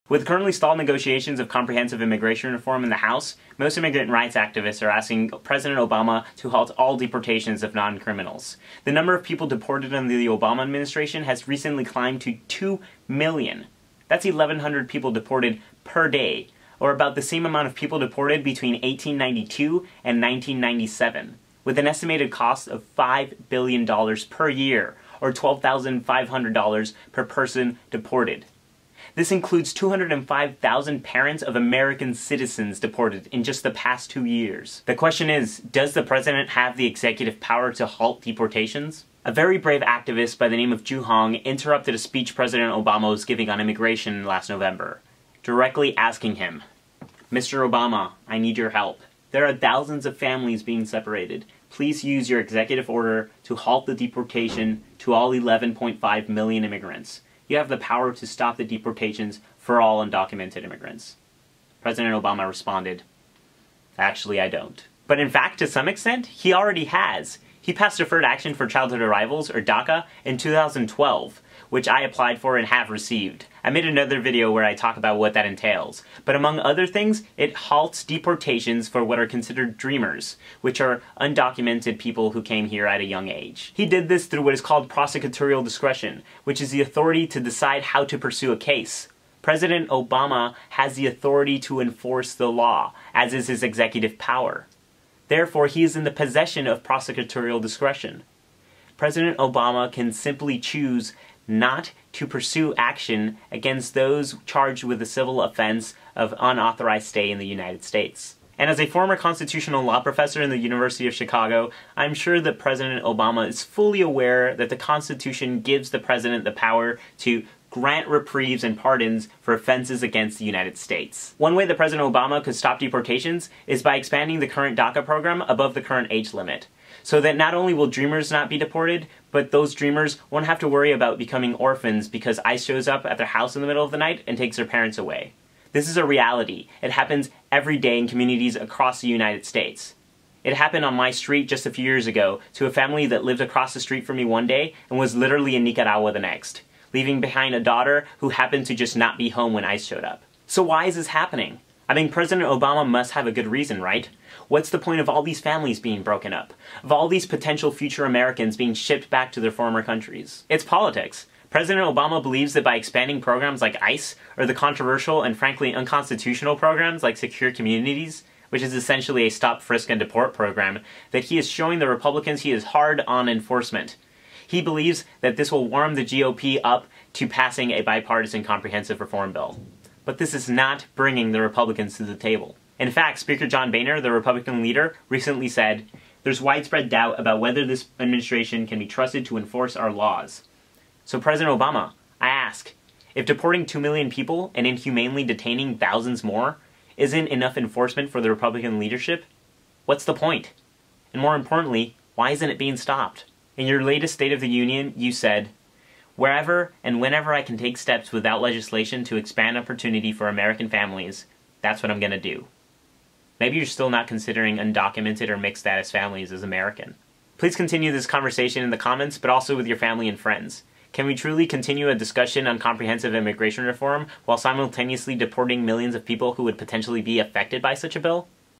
With currently stalled negotiations of comprehensive immigration reform in the House, most immigrant rights activists are asking President Obama to halt all deportations of non-criminals. The number of people deported under the Obama administration has recently climbed to 2 million. That's 1,100 people deported per day, or about the same amount of people deported between 1892 and 1997, with an estimated cost of $5 billion per year, or $12,500 per person deported. This includes 205,000 parents of American citizens deported in just the past 2 years. The question is, does the president have the executive power to halt deportations? A very brave activist by the name of Julian interrupted a speech President Obama was giving on immigration last November, directly asking him, "Mr. Obama, I need your help. There are thousands of families being separated. Please use your executive order to halt the deportation to all 11.5 million immigrants. You have the power to stop the deportations for all undocumented immigrants." President Obama responded, "Actually, I don't." But in fact, to some extent, he already has. He passed Deferred Action for Childhood Arrivals, or DACA, in 2012, which I applied for and have received. I made another video where I talk about what that entails. But among other things, it halts deportations for what are considered dreamers, which are undocumented people who came here at a young age. He did this through what is called prosecutorial discretion, which is the authority to decide how to pursue a case. President Obama has the authority to enforce the law, as is his executive power. Therefore, he is in the possession of prosecutorial discretion. President Obama can simply choose not to pursue action against those charged with a civil offense of unauthorized stay in the United States. And as a former constitutional law professor in the University of Chicago, I'm sure that President Obama is fully aware that the Constitution gives the president the power to grant reprieves and pardons for offenses against the United States. One way that President Obama could stop deportations is by expanding the current DACA program above the current age limit, so that not only will dreamers not be deported, but those dreamers won't have to worry about becoming orphans because ICE shows up at their house in the middle of the night and takes their parents away. This is a reality. It happens every day in communities across the United States. It happened on my street just a few years ago to a family that lived across the street from me one day and was literally in Nicaragua the next, leaving behind a daughter who happened to just not be home when ICE showed up. So why is this happening? I mean, President Obama must have a good reason, right? What's the point of all these families being broken up? Of all these potential future Americans being shipped back to their former countries? It's politics. President Obama believes that by expanding programs like ICE, or the controversial and frankly unconstitutional programs like Secure Communities, which is essentially a stop, frisk, and deport program, that he is showing the Republicans he is hard on enforcement. He believes that this will warm the GOP up to passing a bipartisan comprehensive reform bill. But this is not bringing the Republicans to the table. In fact, Speaker John Boehner, the Republican leader, recently said, "There's widespread doubt about whether this administration can be trusted to enforce our laws." So President Obama, I ask, if deporting 2 million people and inhumanely detaining thousands more isn't enough enforcement for the Republican leadership, what's the point? And more importantly, why isn't it being stopped? In your latest State of the Union, you said, "Wherever and whenever I can take steps without legislation to expand opportunity for American families, that's what I'm going to do." Maybe you're still not considering undocumented or mixed status families as American. Please continue this conversation in the comments, but also with your family and friends. Can we truly continue a discussion on comprehensive immigration reform while simultaneously deporting millions of people who would potentially be affected by such a bill?